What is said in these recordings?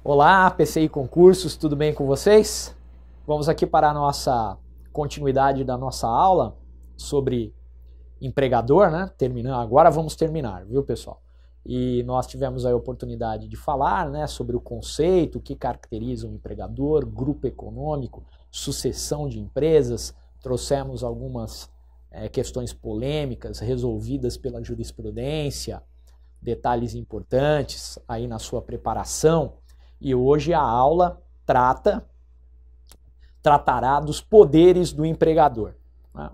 Olá, PCI Concursos, tudo bem com vocês? Vamos aqui para a nossa continuidade da nossa aula sobre empregador, né? Agora vamos terminar, viu, pessoal? E nós tivemos a oportunidade de falar, né, sobre o conceito, o que caracteriza um empregador, grupo econômico, sucessão de empresas. Trouxemos algumas questões polêmicas resolvidas pela jurisprudência, detalhes importantes aí na sua preparação. E hoje a aula tratará dos poderes do empregador.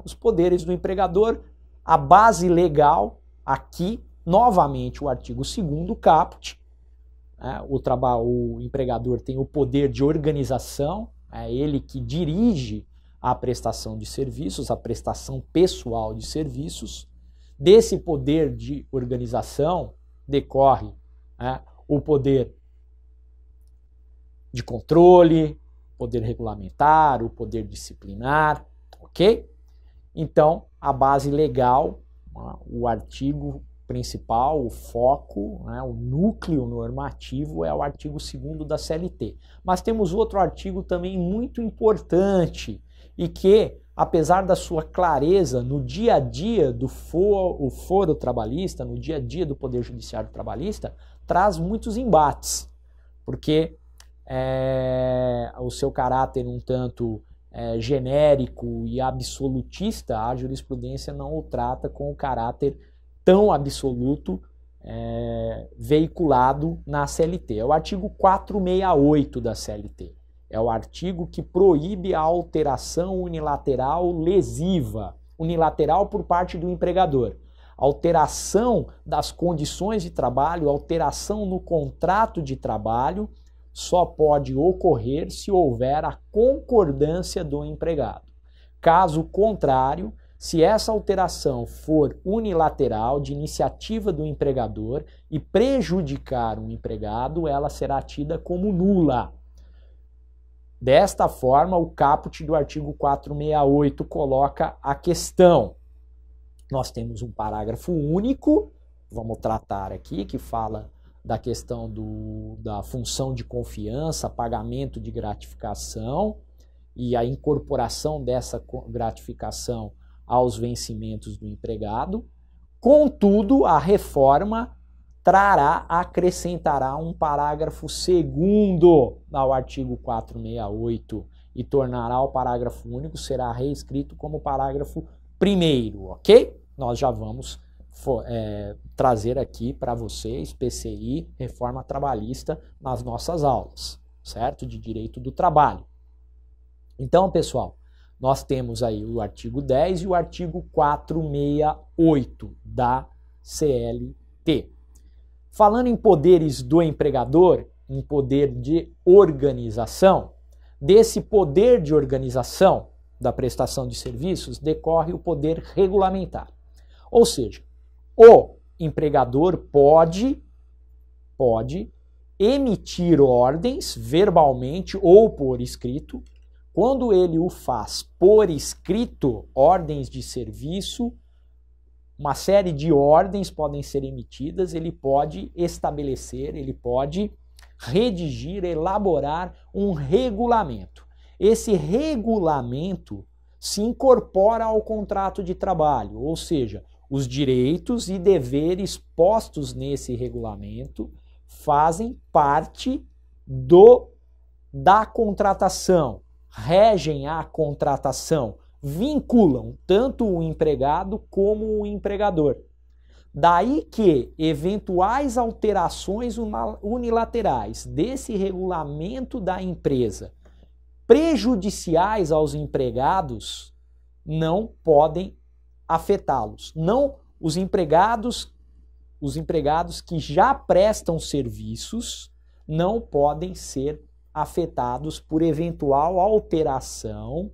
Os poderes do empregador, a base legal aqui, novamente o artigo 2º caput. O empregador tem o poder de organização, é ele que dirige a prestação de serviços, a prestação pessoal de serviços. Desse poder de organização decorre o poder de controle, poder regulamentar, o poder disciplinar, ok? Então, a base legal, o artigo principal, o foco, o núcleo normativo é o artigo 2º da CLT. Mas temos outro artigo também muito importante e que, apesar da sua clareza no dia a dia do foro trabalhista, no dia a dia do Poder Judiciário Trabalhista, traz muitos embates, porque o seu caráter um tanto genérico e absolutista, a jurisprudência não o trata com o caráter tão absoluto veiculado na CLT. É o artigo 468 da CLT. É o artigo que proíbe a alteração unilateral lesiva, unilateral por parte do empregador. Alteração das condições de trabalho, alteração no contrato de trabalho, só pode ocorrer se houver a concordância do empregado. Caso contrário, se essa alteração for unilateral, de iniciativa do empregador, e prejudicar o empregado, ela será tida como nula. Desta forma, o caput do artigo 468 coloca a questão. Nós temos um parágrafo único, vamos tratar aqui, que fala da questão da função de confiança, pagamento de gratificação e a incorporação dessa gratificação aos vencimentos do empregado. Contudo, a reforma acrescentará um parágrafo 2º ao artigo 468 e tornará o parágrafo único, será reescrito como parágrafo 1º, ok? Nós já vamos trazer aqui para vocês, PCI, reforma trabalhista, nas nossas aulas, certo? De direito do trabalho. Então, pessoal, nós temos aí o artigo 10 e o artigo 468 da CLT. Falando em poderes do empregador, em poder de organização, desse poder de organização da prestação de serviços decorre o poder regulamentar. Ou seja, o empregador pode emitir ordens verbalmente ou por escrito. Quando ele o faz por escrito, ordens de serviço, uma série de ordens podem ser emitidas, ele pode estabelecer, ele pode redigir, elaborar um regulamento. Esse regulamento se incorpora ao contrato de trabalho, ou seja, os direitos e deveres postos nesse regulamento fazem parte da contratação, regem a contratação, vinculam tanto o empregado como o empregador. Daí que eventuais alterações unilaterais desse regulamento da empresa prejudiciais aos empregados não podem afetá-los. Não os empregados que já prestam serviços não podem ser afetados por eventual alteração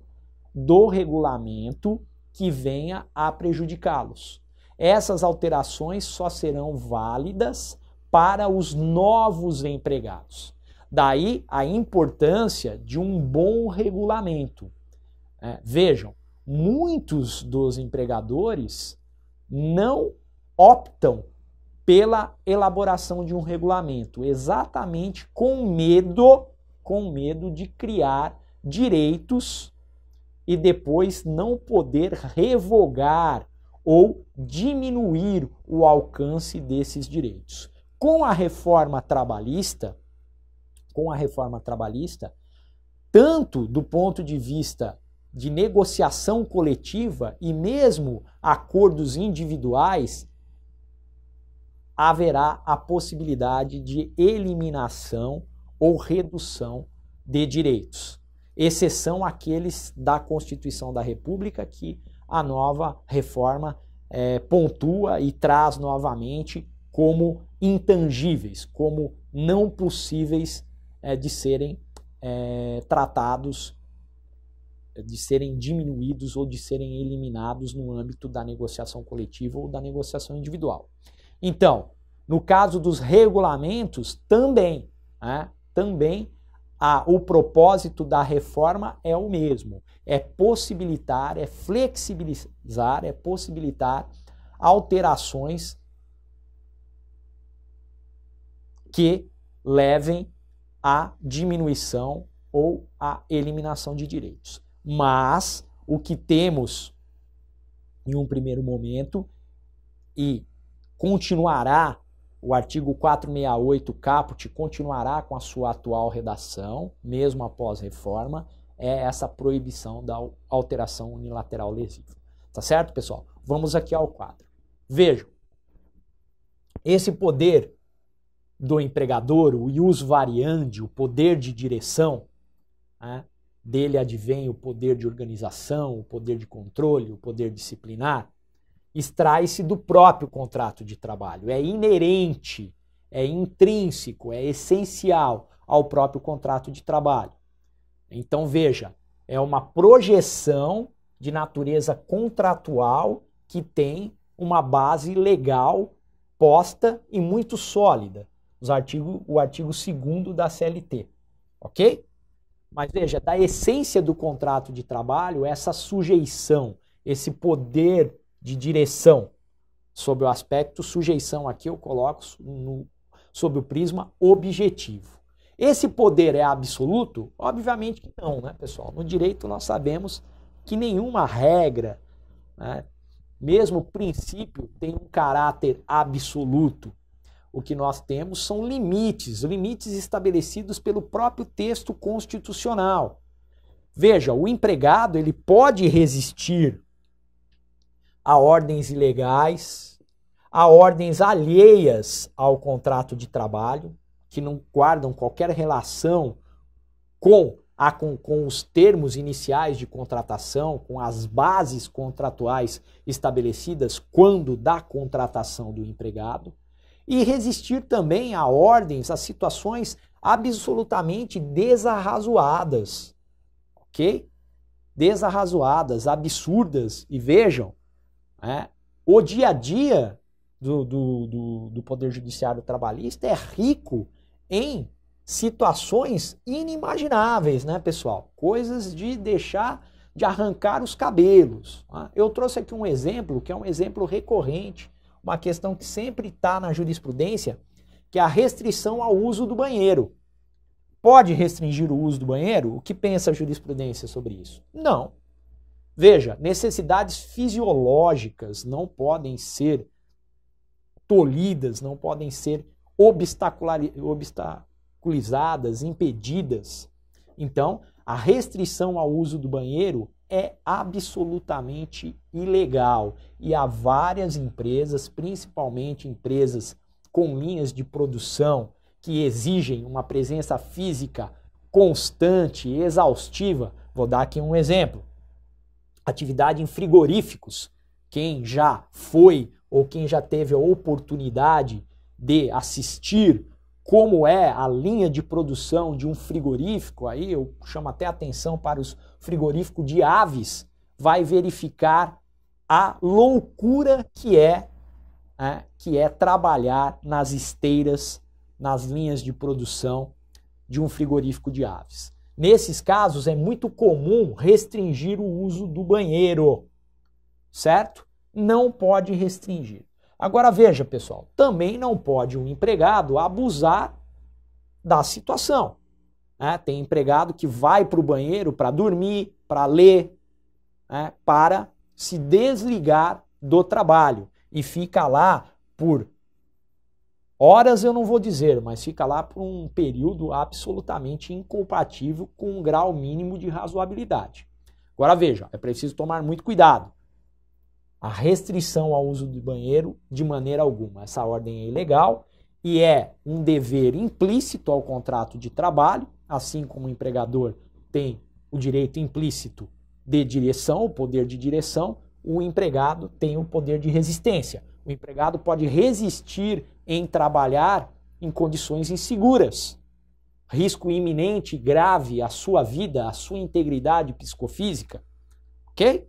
do regulamento que venha a prejudicá-los. Essas alterações só serão válidas para os novos empregados. Daí a importância de um bom regulamento. Vejam, muitos dos empregadores não optam pela elaboração de um regulamento, exatamente com medo de criar direitos e depois não poder revogar ou diminuir o alcance desses direitos. Com a reforma trabalhista, tanto do ponto de vista de negociação coletiva e mesmo acordos individuais, haverá a possibilidade de eliminação ou redução de direitos, exceção aqueles da Constituição da República que a nova reforma pontua e traz novamente como intangíveis, como não possíveis de serem tratados, de serem diminuídos ou de serem eliminados no âmbito da negociação coletiva ou da negociação individual. Então, no caso dos regulamentos, também o propósito da reforma é o mesmo, é possibilitar, é flexibilizar, é possibilitar alterações que levem à diminuição ou à eliminação de direitos. Mas o que temos em um primeiro momento e continuará, o artigo 468 caput continuará com a sua atual redação, mesmo após reforma, é essa proibição da alteração unilateral lesiva. Tá certo, pessoal? Vamos aqui ao quadro. Vejam, esse poder do empregador, o ius variandi, o poder de direção, dele advém o poder de organização, o poder de controle, o poder disciplinar, extrai-se do próprio contrato de trabalho, é inerente, é intrínseco, é essencial ao próprio contrato de trabalho. Então veja, é uma projeção de natureza contratual que tem uma base legal posta e muito sólida, o artigo 2º da CLT, ok? Mas veja, da essência do contrato de trabalho, essa sujeição, esse poder de direção, sob o aspecto sujeição aqui eu coloco sob o prisma objetivo. Esse poder é absoluto? Obviamente que não, né, pessoal? No direito nós sabemos que nenhuma regra, mesmo princípio, tem um caráter absoluto. O que nós temos são limites estabelecidos pelo próprio texto constitucional. Veja, o empregado ele pode resistir a ordens ilegais, a ordens alheias ao contrato de trabalho, que não guardam qualquer relação com os termos iniciais de contratação, com as bases contratuais estabelecidas quando da contratação do empregado, e resistir também a ordens, a situações absolutamente desarrazoadas, ok? Desarrazoadas, absurdas, e vejam, o dia a dia do Poder Judiciário Trabalhista é rico em situações inimagináveis, né, pessoal? Coisas de arrancar os cabelos. Eu trouxe aqui um exemplo, que é um exemplo recorrente, uma questão que sempre está na jurisprudência, que é a restrição ao uso do banheiro. Pode restringir o uso do banheiro? O que pensa a jurisprudência sobre isso? Não. Veja, necessidades fisiológicas não podem ser tolhidas, não podem ser obstaculizadas, impedidas. Então, a restrição ao uso do banheiro é absolutamente ilegal. E há várias empresas, principalmente empresas com linhas de produção, que exigem uma presença física constante e exaustiva. Vou dar aqui um exemplo. Atividade em frigoríficos. Quem já foi ou quem já teve a oportunidade de assistir como é a linha de produção de um frigorífico, aí eu chamo até atenção para os frigoríficos de aves, vai verificar a loucura que é trabalhar nas esteiras, nas linhas de produção de um frigorífico de aves. Nesses casos é muito comum restringir o uso do banheiro, certo? Não pode restringir. Agora veja, pessoal, também não pode um empregado abusar da situação. Né? Tem empregado que vai para o banheiro para dormir, para ler, né? Para se desligar do trabalho e fica lá por horas, eu não vou dizer, mas fica lá por um período absolutamente incompatível com um grau mínimo de razoabilidade. Agora veja, é preciso tomar muito cuidado. A restrição ao uso do banheiro, de maneira alguma. Essa ordem é ilegal e é um dever implícito ao contrato de trabalho, assim como o empregador tem o direito implícito de direção, o poder de direção, o empregado tem o poder de resistência. O empregado pode resistir em trabalhar em condições inseguras. Risco iminente, grave à sua vida, à sua integridade psicofísica. Ok?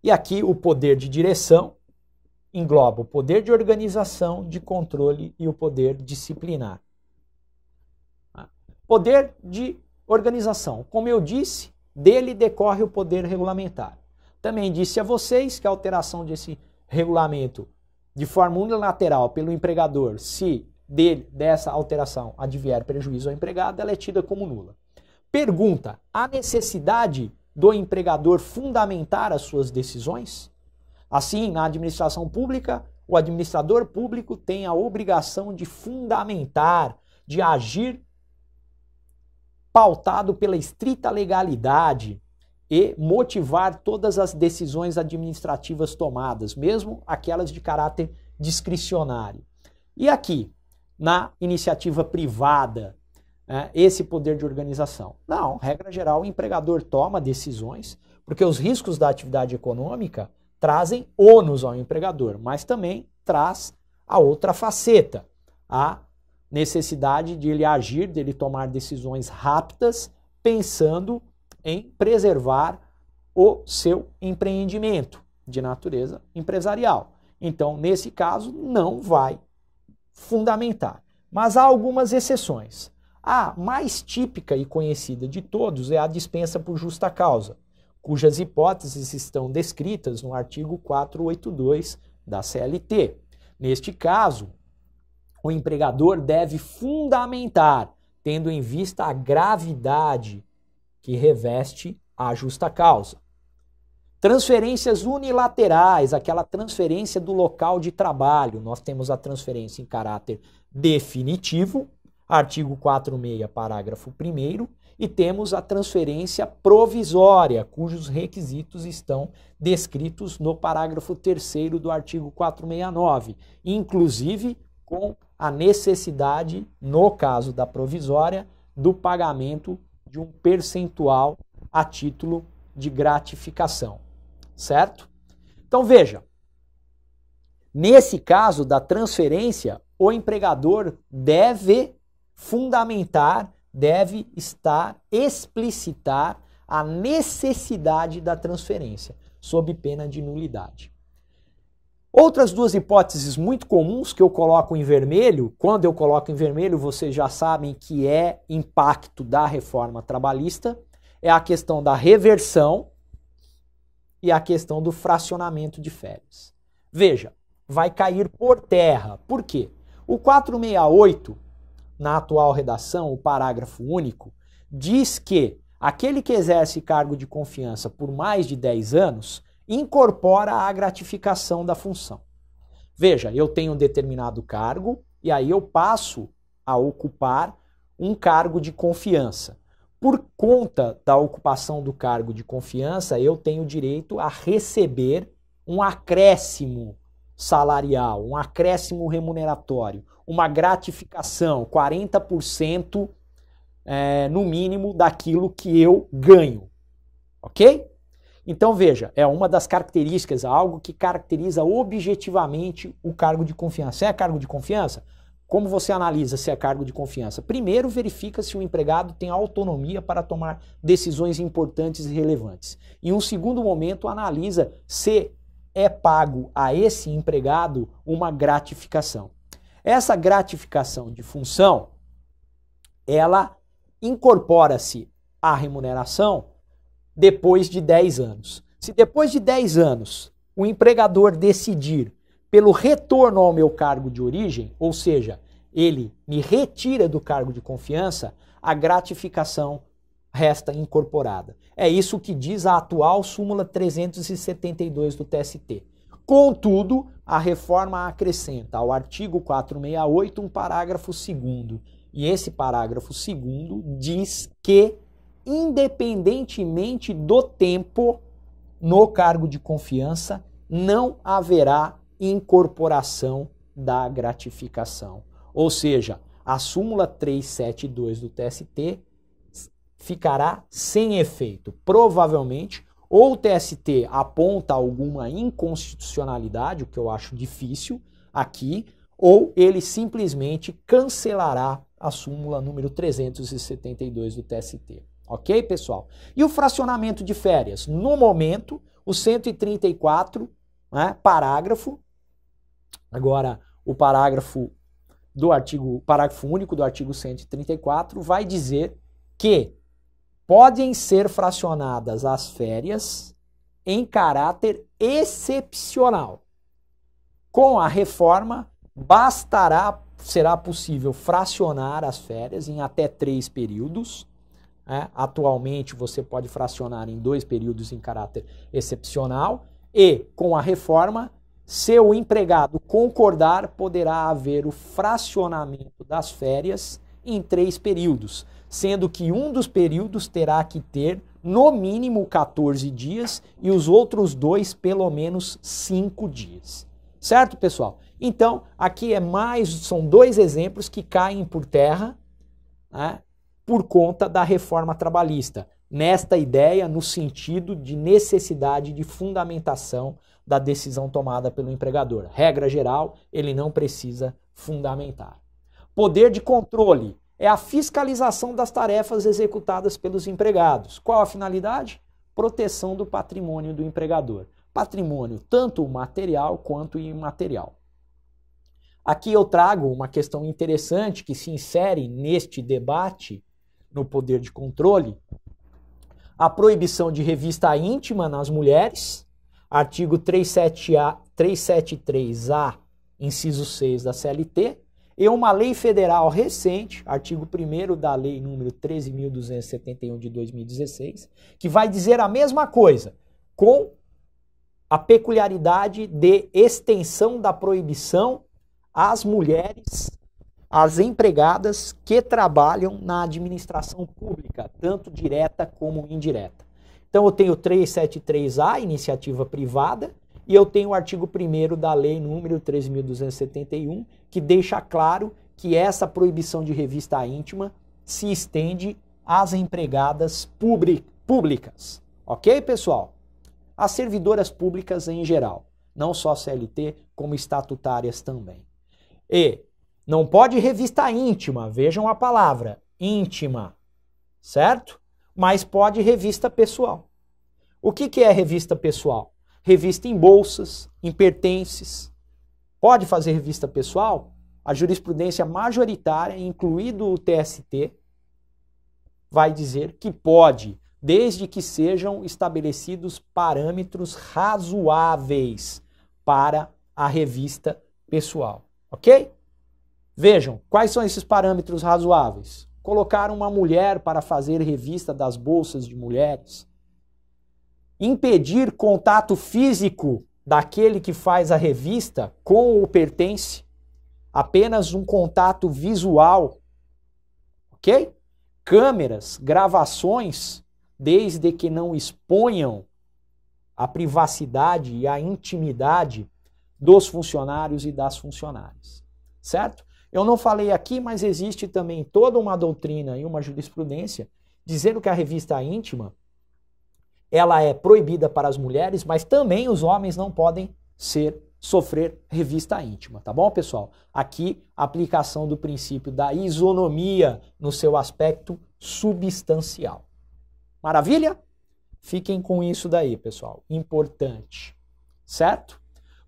E aqui o poder de direção engloba o poder de organização, de controle e o poder disciplinar. Poder de organização. Como eu disse, dele decorre o poder regulamentar. Também disse a vocês que a alteração desse regulamento de forma unilateral pelo empregador, se dessa alteração advier prejuízo ao empregado, ela é tida como nula. Pergunta: há necessidade do empregador fundamentar as suas decisões? Assim, na administração pública, o administrador público tem a obrigação de fundamentar, de agir pautado pela estrita legalidade e motivar todas as decisões administrativas tomadas, mesmo aquelas de caráter discricionário. E aqui, na iniciativa privada, esse poder de organização? Não, regra geral, o empregador toma decisões, porque os riscos da atividade econômica trazem ônus ao empregador, mas também traz a outra faceta, a necessidade de ele agir, de ele tomar decisões rápidas, pensando em preservar o seu empreendimento de natureza empresarial. Então, nesse caso, não vai fundamentar. Mas há algumas exceções. A mais típica e conhecida de todos é a dispensa por justa causa, cujas hipóteses estão descritas no artigo 482 da CLT. Neste caso, o empregador deve fundamentar, tendo em vista a gravidade que reveste a justa causa. Transferências unilaterais, aquela transferência do local de trabalho. Nós temos a transferência em caráter definitivo, artigo 46, parágrafo 1º, e temos a transferência provisória, cujos requisitos estão descritos no parágrafo 3º do artigo 469, inclusive com a necessidade, no caso da provisória, do pagamento de um percentual a título de gratificação, certo? Então veja, nesse caso da transferência, o empregador deve fundamentar, deve explicitar a necessidade da transferência, sob pena de nulidade. Outras duas hipóteses muito comuns que eu coloco em vermelho, quando eu coloco em vermelho, vocês já sabem que é impacto da reforma trabalhista, é a questão da reversão e a questão do fracionamento de férias. Veja, vai cair por terra. Por quê? O 468, na atual redação, o parágrafo único, diz que aquele que exerce cargo de confiança por mais de 10 anos incorpora a gratificação da função. Veja, eu tenho um determinado cargo e aí eu passo a ocupar um cargo de confiança. Por conta da ocupação do cargo de confiança, eu tenho direito a receber um acréscimo salarial, um acréscimo remuneratório, uma gratificação, 40% no mínimo daquilo que eu ganho. Ok? Então veja, é uma das características, algo que caracteriza objetivamente o cargo de confiança. É cargo de confiança? Como você analisa se é cargo de confiança? Primeiro, verifica se o empregado tem autonomia para tomar decisões importantes e relevantes. Em um segundo momento, analisa se é pago a esse empregado uma gratificação. Essa gratificação de função, ela incorpora-se à remuneração depois de 10 anos. Se depois de 10 anos o empregador decidir pelo retorno ao meu cargo de origem, ou seja, ele me retira do cargo de confiança, a gratificação resta incorporada. É isso que diz a atual súmula 372 do TST. Contudo, a reforma acrescenta ao artigo 468 um parágrafo 2º. E esse parágrafo 2º diz que, independentemente do tempo no cargo de confiança, não haverá incorporação da gratificação. Ou seja, a súmula 372 do TST ficará sem efeito. Provavelmente, ou o TST aponta alguma inconstitucionalidade, o que eu acho difícil aqui, ou ele simplesmente cancelará a súmula número 372 do TST. Ok, pessoal? E o fracionamento de férias? No momento, o 134, né, parágrafo, agora o parágrafo único do artigo 134 vai dizer que podem ser fracionadas as férias em caráter excepcional. Com a reforma, será possível fracionar as férias em até 3 períodos. Atualmente você pode fracionar em 2 períodos em caráter excepcional e, com a reforma, se o empregado concordar, poderá haver o fracionamento das férias em 3 períodos, sendo que um dos períodos terá que ter no mínimo 14 dias e os outros 2 pelo menos 5 dias. Certo, pessoal? Então, aqui são 2 exemplos que caem por terra, né, por conta da reforma trabalhista, nesta ideia no sentido de necessidade de fundamentação da decisão tomada pelo empregador. Regra geral, ele não precisa fundamentar. Poder de controle é a fiscalização das tarefas executadas pelos empregados. Qual a finalidade? Proteção do patrimônio do empregador. Patrimônio tanto material quanto imaterial. Aqui eu trago uma questão interessante que se insere neste debate no poder de controle. A proibição de revista íntima nas mulheres, artigo 373A, inciso 6 da CLT, e uma lei federal recente, artigo 1º da lei número 13.271 de 2016, que vai dizer a mesma coisa, com a peculiaridade de extensão da proibição às mulheres, às empregadas que trabalham na administração pública, tanto direta como indireta. Então eu tenho 373A, iniciativa privada, e eu tenho o artigo 1º da lei número 13.271, que deixa claro que essa proibição de revista íntima se estende às empregadas públicas. Ok, pessoal? As servidoras públicas em geral, não só CLT, como estatutárias também. E não pode revista íntima, vejam a palavra, íntima, certo? Mas pode revista pessoal. O que é revista pessoal? Revista em bolsas, em pertences. Pode fazer revista pessoal? A jurisprudência majoritária, incluído o TST, vai dizer que pode, desde que sejam estabelecidos parâmetros razoáveis para a revista pessoal. Ok? Vejam, quais são esses parâmetros razoáveis? Colocar uma mulher para fazer revista das bolsas de mulheres. Impedir contato físico daquele que faz a revista com o pertence. Apenas um contato visual. Ok? Câmeras, gravações, desde que não exponham a privacidade e a intimidade dos funcionários e das funcionárias. Certo? Eu não falei aqui, mas existe também toda uma doutrina e uma jurisprudência dizendo que a revista íntima ela é proibida para as mulheres, mas também os homens não podem sofrer revista íntima, tá bom, pessoal? Aqui, a aplicação do princípio da isonomia no seu aspecto substancial. Maravilha? Fiquem com isso daí, pessoal. Importante. Certo?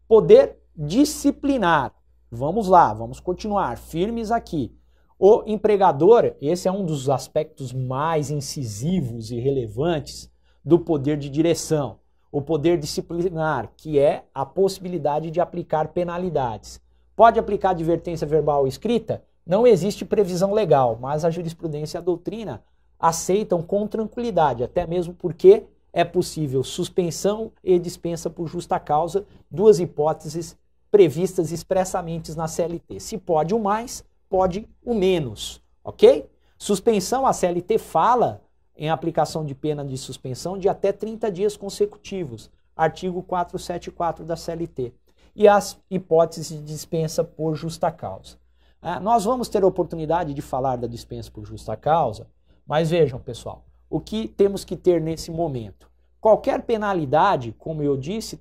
Poder disciplinar. Vamos lá, vamos continuar firmes aqui. O empregador, esse é um dos aspectos mais incisivos e relevantes do poder de direção. o poder disciplinar, que é a possibilidade de aplicar penalidades. Pode aplicar advertência verbal ou escrita? Não existe previsão legal, mas a jurisprudência e a doutrina aceitam com tranquilidade, até mesmo porque é possível suspensão e dispensa por justa causa, duas hipóteses previstas expressamente na CLT. Se pode o mais, pode o menos, ok? Suspensão, a CLT fala em aplicação de pena de suspensão de até 30 dias consecutivos, artigo 474 da CLT. E as hipóteses de dispensa por justa causa. Nós vamos ter a oportunidade de falar da dispensa por justa causa, mas vejam, pessoal, o que temos que ter nesse momento? Qualquer penalidade, como eu disse,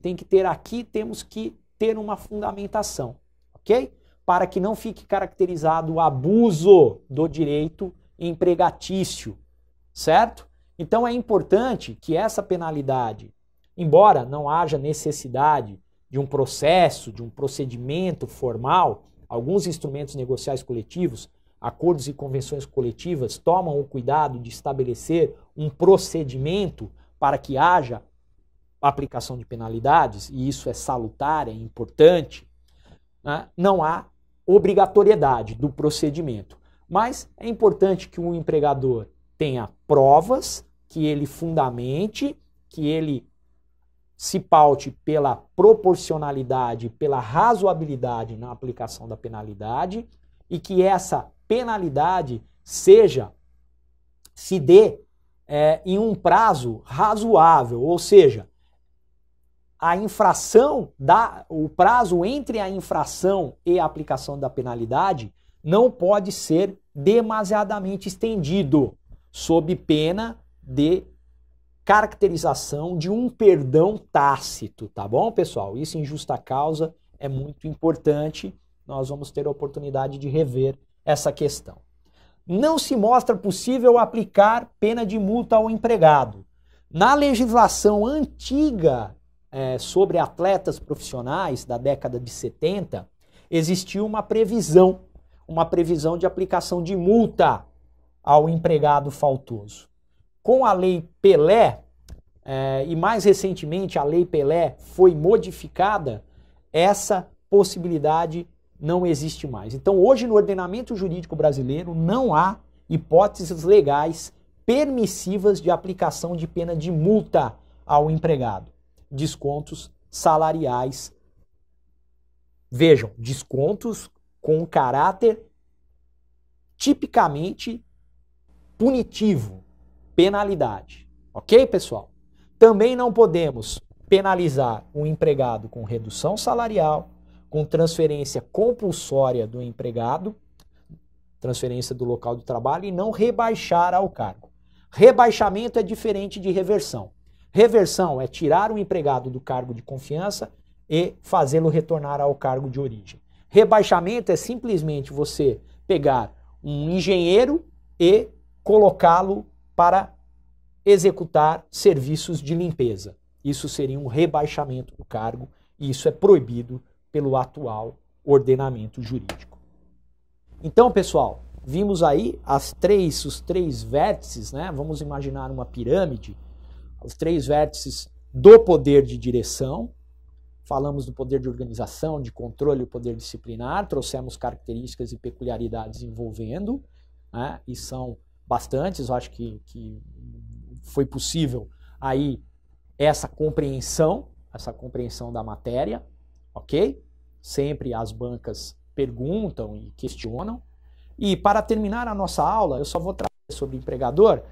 temos que ter uma fundamentação, ok? Para que não fique caracterizado o abuso do direito empregatício, certo? Então é importante que essa penalidade, embora não haja necessidade de um processo, de um procedimento formal, alguns instrumentos negociais coletivos, acordos e convenções coletivas tomam o cuidado de estabelecer um procedimento para que haja aplicação de penalidades, e isso é salutar, é importante, né? Não há obrigatoriedade do procedimento. Mas é importante que o empregador tenha provas, que ele fundamente, que ele se paute pela proporcionalidade, pela razoabilidade na aplicação da penalidade e que essa penalidade se dê em um prazo razoável, ou seja, o prazo entre a infração e a aplicação da penalidade não pode ser demasiadamente estendido, sob pena de caracterização de um perdão tácito, tá bom, pessoal? Isso em justa causa é muito importante, nós vamos ter a oportunidade de rever essa questão. Não se mostra possível aplicar pena de multa ao empregado. Na legislação antiga sobre atletas profissionais da década de 70, existiu uma previsão de aplicação de multa ao empregado faltoso. Com a Lei Pelé, e mais recentemente a Lei Pelé foi modificada, essa possibilidade não existe mais. Então hoje no ordenamento jurídico brasileiro não há hipóteses legais permissivas de aplicação de pena de multa ao empregado. Descontos salariais. Vejam, descontos com caráter tipicamente punitivo, penalidade. Ok, pessoal? Também não podemos penalizar o empregado com redução salarial, com transferência compulsória do empregado, transferência do local de trabalho e não rebaixar ao cargo. Rebaixamento é diferente de reversão. Reversão é tirar o empregado do cargo de confiança e fazê-lo retornar ao cargo de origem. Rebaixamento é simplesmente você pegar um engenheiro e colocá-lo para executar serviços de limpeza. Isso seria um rebaixamento do cargo e isso é proibido pelo atual ordenamento jurídico. Então, pessoal, vimos aí os três vértices, né? Vamos imaginar uma pirâmide, os três vértices do poder de direção. Falamos do poder de organização, de controle e o poder disciplinar, trouxemos características e peculiaridades envolvendo, né? E são bastantes, eu acho que foi possível aí essa compreensão da matéria, ok? Sempre as bancas perguntam e questionam. E para terminar a nossa aula, eu só vou trazer sobre empregador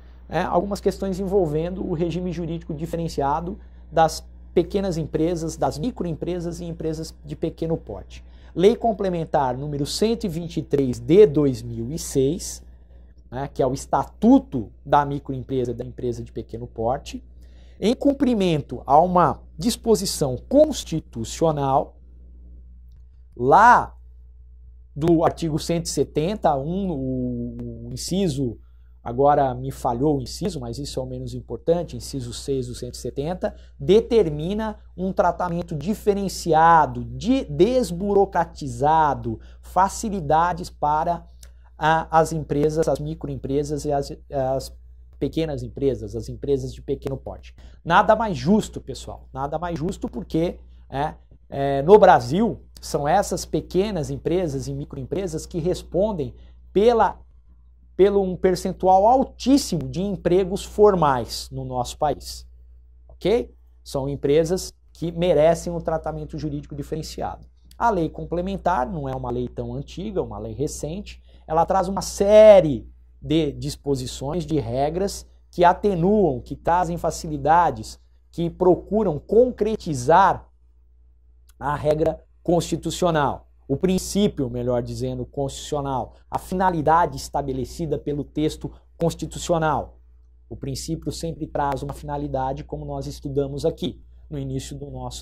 algumas questões envolvendo o regime jurídico diferenciado das pequenas empresas, das microempresas e empresas de pequeno porte. Lei Complementar número 123 de 2006, que é o Estatuto da Microempresa e da Empresa de Pequeno Porte, em cumprimento a uma disposição constitucional, lá do artigo 170, o inciso, agora me falhou o inciso, mas isso é o menos importante, inciso 6 do 170, determina um tratamento diferenciado, desburocratizado, facilidades para as empresas, as microempresas e as pequenas empresas, as empresas de pequeno porte. Nada mais justo, pessoal, nada mais justo porque no Brasil são essas pequenas empresas e microempresas que respondem pelo um percentual altíssimo de empregos formais no nosso país, ok? São empresas que merecem um tratamento jurídico diferenciado. A lei complementar não é uma lei tão antiga, uma lei recente, ela traz uma série de disposições, de regras que atenuam, que trazem facilidades, que procuram concretizar a regra constitucional, o princípio, melhor dizendo, constitucional, a finalidade estabelecida pelo texto constitucional. O princípio sempre traz uma finalidade, como nós estudamos aqui, no início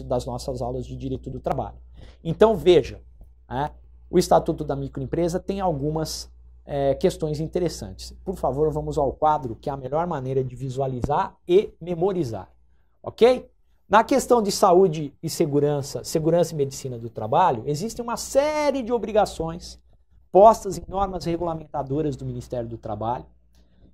das nossas aulas de Direito do Trabalho. Então, veja, o Estatuto da Microempresa tem algumas questões interessantes. Por favor, vamos ao quadro, que é a melhor maneira de visualizar e memorizar. Ok? Na questão de saúde e segurança e medicina do trabalho, existe uma série de obrigações postas em normas regulamentadoras do Ministério do Trabalho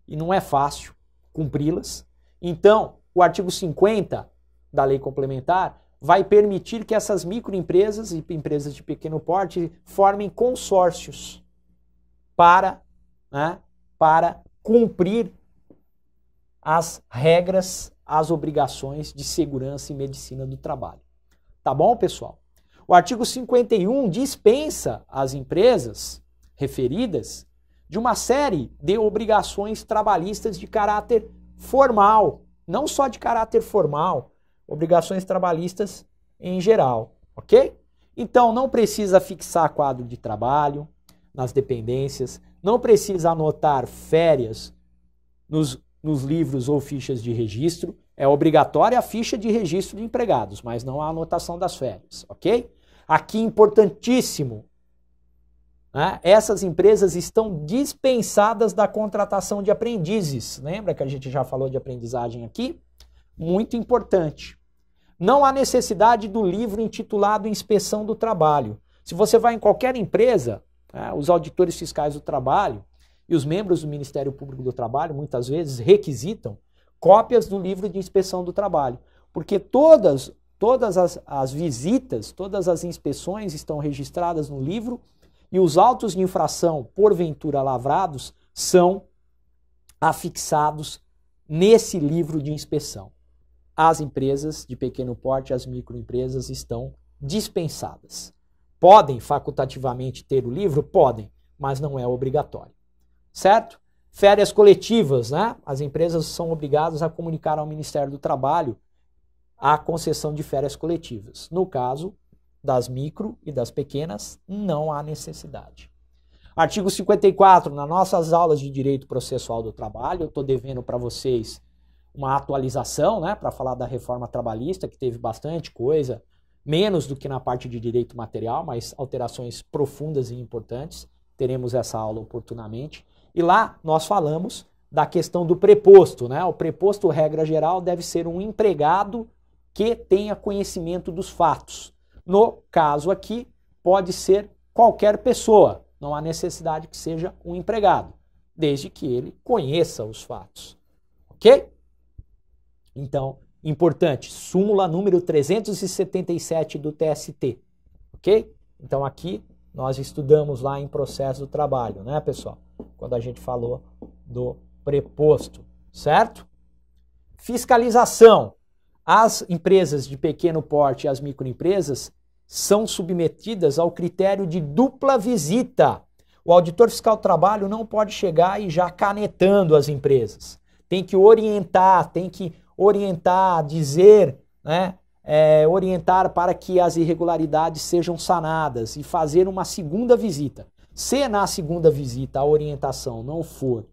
e não é fácil cumpri-las. Então, o artigo 50 da Lei Complementar vai permitir que essas microempresas e empresas de pequeno porte formem consórcios para cumprir as regras, as obrigações de segurança e medicina do trabalho. Tá bom, pessoal? O artigo 51 dispensa as empresas referidas de uma série de obrigações trabalhistas de caráter formal, não só de caráter formal, obrigações trabalhistas em geral, ok? Então, não precisa fixar quadro de trabalho nas dependências, não precisa anotar férias nos livros ou fichas de registro. É obrigatória a ficha de registro de empregados, mas não a anotação das férias, ok? Aqui, importantíssimo, essas empresas estão dispensadas da contratação de aprendizes. Lembra que a gente já falou de aprendizagem aqui? Muito importante. Não há necessidade do livro intitulado Inspeção do Trabalho. Se você vai em qualquer empresa, os auditores fiscais do trabalho e os membros do Ministério Público do Trabalho, muitas vezes, requisitam cópias do livro de inspeção do trabalho, porque todas as visitas, todas as inspeções estão registradas no livro e os autos de infração, porventura lavrados, são afixados nesse livro de inspeção. As empresas de pequeno porte, as microempresas, estão dispensadas. Podem facultativamente ter o livro? Podem, mas não é obrigatório. Certo? Férias coletivas, As empresas são obrigadas a comunicar ao Ministério do Trabalho a concessão de férias coletivas. No caso das micro e das pequenas, não há necessidade. Artigo 54, nas nossas aulas de Direito Processual do Trabalho, eu estou devendo para vocês uma atualização, para falar da reforma trabalhista, que teve bastante coisa, menos do que na parte de direito material, mas alterações profundas e importantes. Teremos essa aula oportunamente. E lá nós falamos da questão do preposto, O preposto, regra geral, deve ser um empregado que tenha conhecimento dos fatos. No caso aqui, pode ser qualquer pessoa, não há necessidade que seja um empregado, desde que ele conheça os fatos. Ok? Então, importante, súmula número 377 do TST. Ok? Então aqui nós estudamos lá em processo do trabalho, pessoal? Quando a gente falou do preposto, certo? Fiscalização. As empresas de pequeno porte e as microempresas são submetidas ao critério de dupla visita. O auditor fiscal do trabalho não pode chegar e já canetando as empresas. Tem que orientar, dizer, orientar para que as irregularidades sejam sanadas e fazer uma segunda visita. Se na segunda visita a orientação não for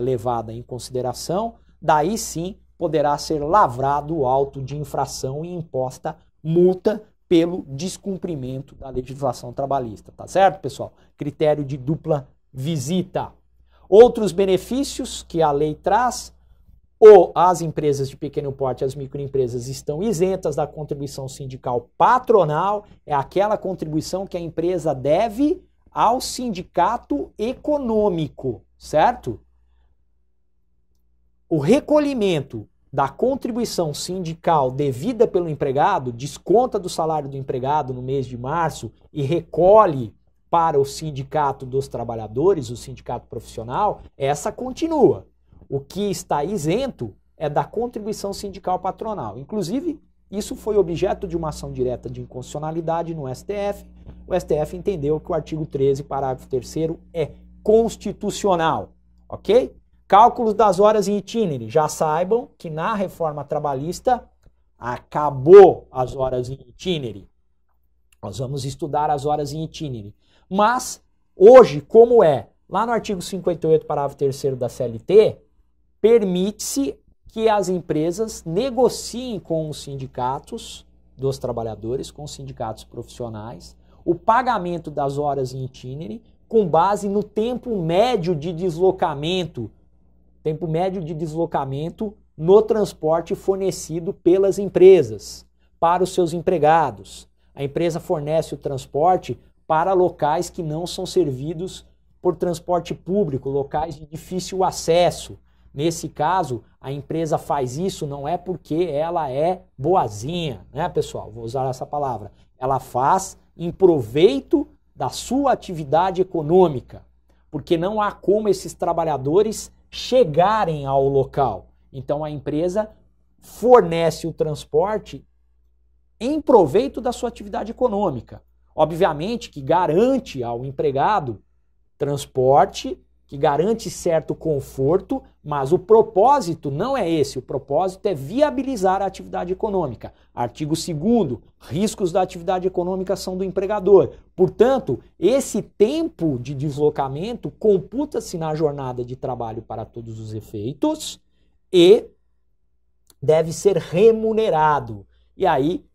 levada em consideração, daí sim poderá ser lavrado o auto de infração e imposta multa pelo descumprimento da legislação trabalhista, tá certo, pessoal? Critério de dupla visita. Outros benefícios que a lei traz: as empresas de pequeno porte, as microempresas, estão isentas da contribuição sindical patronal, é aquela contribuição que a empresa deve ao sindicato econômico, certo? o recolhimento da contribuição sindical devida pelo empregado, desconta do salário do empregado no mês de março e recolhe para o sindicato dos trabalhadores, o sindicato profissional, essa continua. O que está isento é da contribuição sindical patronal. Inclusive, isso foi objeto de uma ação direta de inconstitucionalidade no STF. O STF entendeu que o artigo 13, parágrafo 3º, é constitucional, ok? Cálculos das horas em itinerário. Já saibam que na reforma trabalhista acabou as horas em itinerário. Nós vamos estudar as horas em itinerário. Mas, hoje, como é? Lá no artigo 58, parágrafo 3º da CLT, permite-se que as empresas negociem com os sindicatos dos trabalhadores, com os sindicatos profissionais, o pagamento das horas em itinerário com base no tempo médio de deslocamento no transporte fornecido pelas empresas para os seus empregados. A empresa fornece o transporte para locais que não são servidos por transporte público, locais de difícil acesso. Nesse caso, a empresa faz isso não é porque ela é boazinha, né, pessoal? Vou usar essa palavra. Ela faz em proveito da sua atividade econômica, porque não há como esses trabalhadores chegarem ao local. Então a empresa fornece o transporte em proveito da sua atividade econômica. Obviamente que garante ao empregado transporte, que garante certo conforto, mas o propósito não é esse. O propósito é viabilizar a atividade econômica. Artigo 2º, riscos da atividade econômica são do empregador. Portanto, esse tempo de deslocamento computa-se na jornada de trabalho para todos os efeitos e deve ser remunerado. E aí,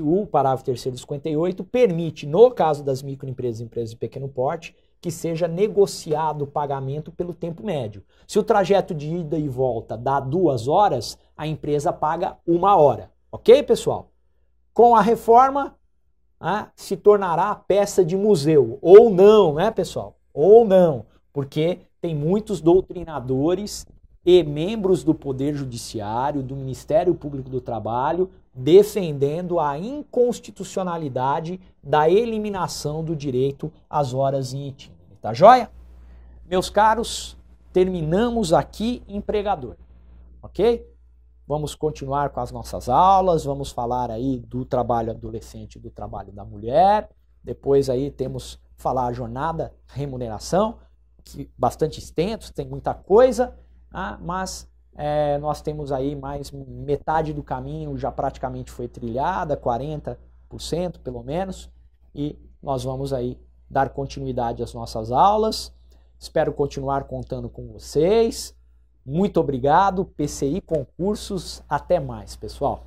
o parágrafo 3º do 58 permite, no caso das microempresas e empresas de pequeno porte, que seja negociado o pagamento pelo tempo médio. Se o trajeto de ida e volta dá 2 horas, a empresa paga 1 hora. Ok, pessoal? Com a reforma, se tornará peça de museu. Ou não, né, pessoal? Ou não, porque tem muitos doutrinadores e membros do Poder Judiciário, do Ministério Público do Trabalho, defendendo a inconstitucionalidade da eliminação do direito às horas em itinerário. Tá joia? Meus caros, terminamos aqui empregador, ok? Vamos continuar com as nossas aulas, vamos falar aí do trabalho adolescente e do trabalho da mulher, depois aí temos falar a jornada, remuneração, que bastante extenso, tem muita coisa, mas nós temos aí mais metade do caminho já praticamente foi trilhada, 40% pelo menos, e nós vamos aí dar continuidade às nossas aulas. Espero continuar contando com vocês. Muito obrigado, PCI Concursos. Até mais, pessoal.